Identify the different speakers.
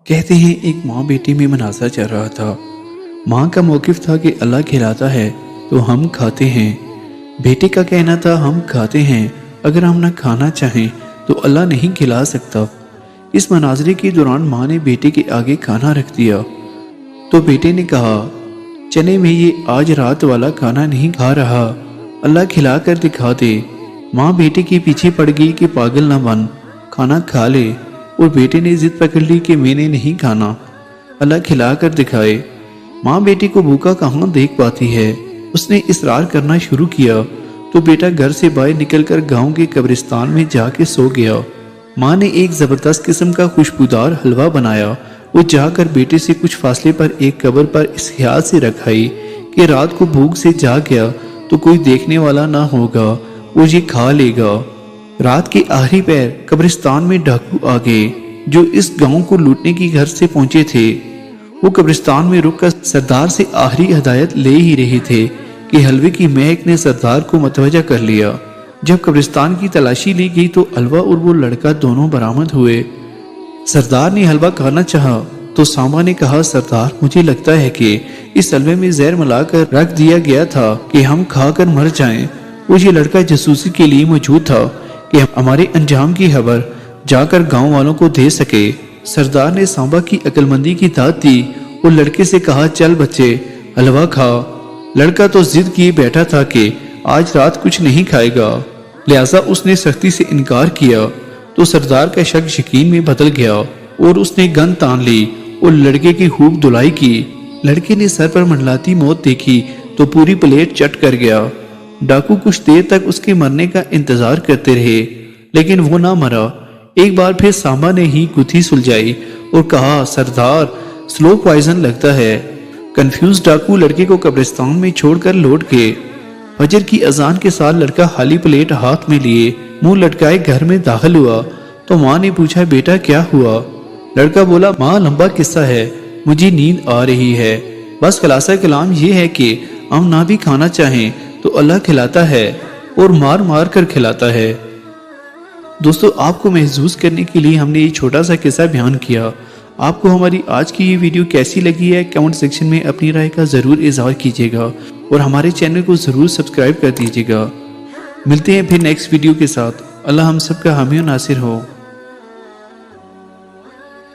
Speaker 1: कहते हैं एक माँ बेटी में मुनाज़ा चल रहा था। माँ का मौक़िफ़ था कि अल्लाह खिलाता है तो हम खाते हैं। बेटे का कहना था हम खाते हैं, अगर हम ना खाना चाहें तो अल्लाह नहीं खिला सकता। इस मनाज़रे के दौरान माँ ने बेटे के आगे खाना रख दिया तो बेटे ने कहा, चने में ये आज रात वाला खाना नहीं खा रहा, अल्लाह खिला कर दिखा दे। माँ बेटे के पीछे पड़ गई कि पागल ना बन, खाना खा ले। और बेटे ने जिद पकड़ ली कि मैंने नहीं खाना, अल्लाह खिला कर दिखाए। माँ बेटे को भूखा कहाँ देख पाती है। उसने इसरार करना शुरू किया तो बेटा घर से बाहर निकलकर गांव के कब्रिस्तान में जाके सो गया। माँ ने एक ज़बरदस्त किस्म का खुशबूदार हलवा बनाया और जाकर बेटे से कुछ फासले पर एक कब्र पर इस ख्याल से रखाई कि रात को भूख से जाग गया तो कोई देखने वाला ना होगा, वो ये खा लेगा। रात के आखिरी पैर कब्रिस्तान में डाकू आ गए जो इस गांव को लूटने की घर से पहुंचे थे। वो कब्रिस्तान में रुककर सरदार से आखिरी हदायत ले ही रहे थे कि हलवे की महक ने सरदार को मतवजा कर लिया। जब कब्रिस्तान की तलाशी ली गई तो हलवा और वो लड़का दोनों बरामद हुए। सरदार ने हलवा खाना चाहा तो सांबा ने कहा, सरदार मुझे लगता है कि इस हलवे में जहर मिलाकर रख दिया गया था कि हम खाकर मर जाएं। वो ये लड़का जासूसी के लिए मौजूद था कि हमारे अंजाम की खबर जाकर गांव वालों को दे सके। सरदार ने सांबा की अक्लमंदी की दाद दी और लड़के से कहा, चल बच्चे हलवा खा। लड़का तो जिद किए बैठा था कि आज रात कुछ नहीं खाएगा, लिहाजा उसने सख्ती से इनकार किया। तो सरदार का शक यकीन में बदल गया और उसने गन तान ली और लड़के की खूब धुलाई की। लड़के ने सर पर मंडलाती मौत देखी तो पूरी प्लेट चट कर गया। डाकू कुछ देर तक उसके मरने का इंतजार करते रहे लेकिन वो ना मरा। एक बार फिर सांबा ने ही गुत्थी सुलझाई और कहा, सरदार स्लो पॉइजन लगता है। कंफ्यूज डाकू लड़के को कब्रिस्तान में छोड़कर लौट गए। फजर की अजान के साथ लड़का खाली प्लेट हाथ में लिए मुंह लटकाए घर में दाखिल हुआ तो माँ ने पूछा, बेटा क्या हुआ? लड़का बोला, माँ लंबा किस्सा है, मुझे नींद आ रही है। बस खुलासा कलाम ये है कि हम ना भी खाना चाहें तो अल्लाह खिलाता है और मार मार कर खिलाता है। दोस्तों, आपको महसूस करने के लिए हमने ये छोटा सा किस्सा बयान किया। आपको हमारी आज की ये वीडियो कैसी लगी है कमेंट सेक्शन में अपनी राय का ज़रूर इज़हार कीजिएगा और हमारे चैनल को ज़रूर सब्सक्राइब कर दीजिएगा। मिलते हैं फिर नेक्स्ट वीडियो के साथ। अल्लाह हम सब का हामी और नासिर हो।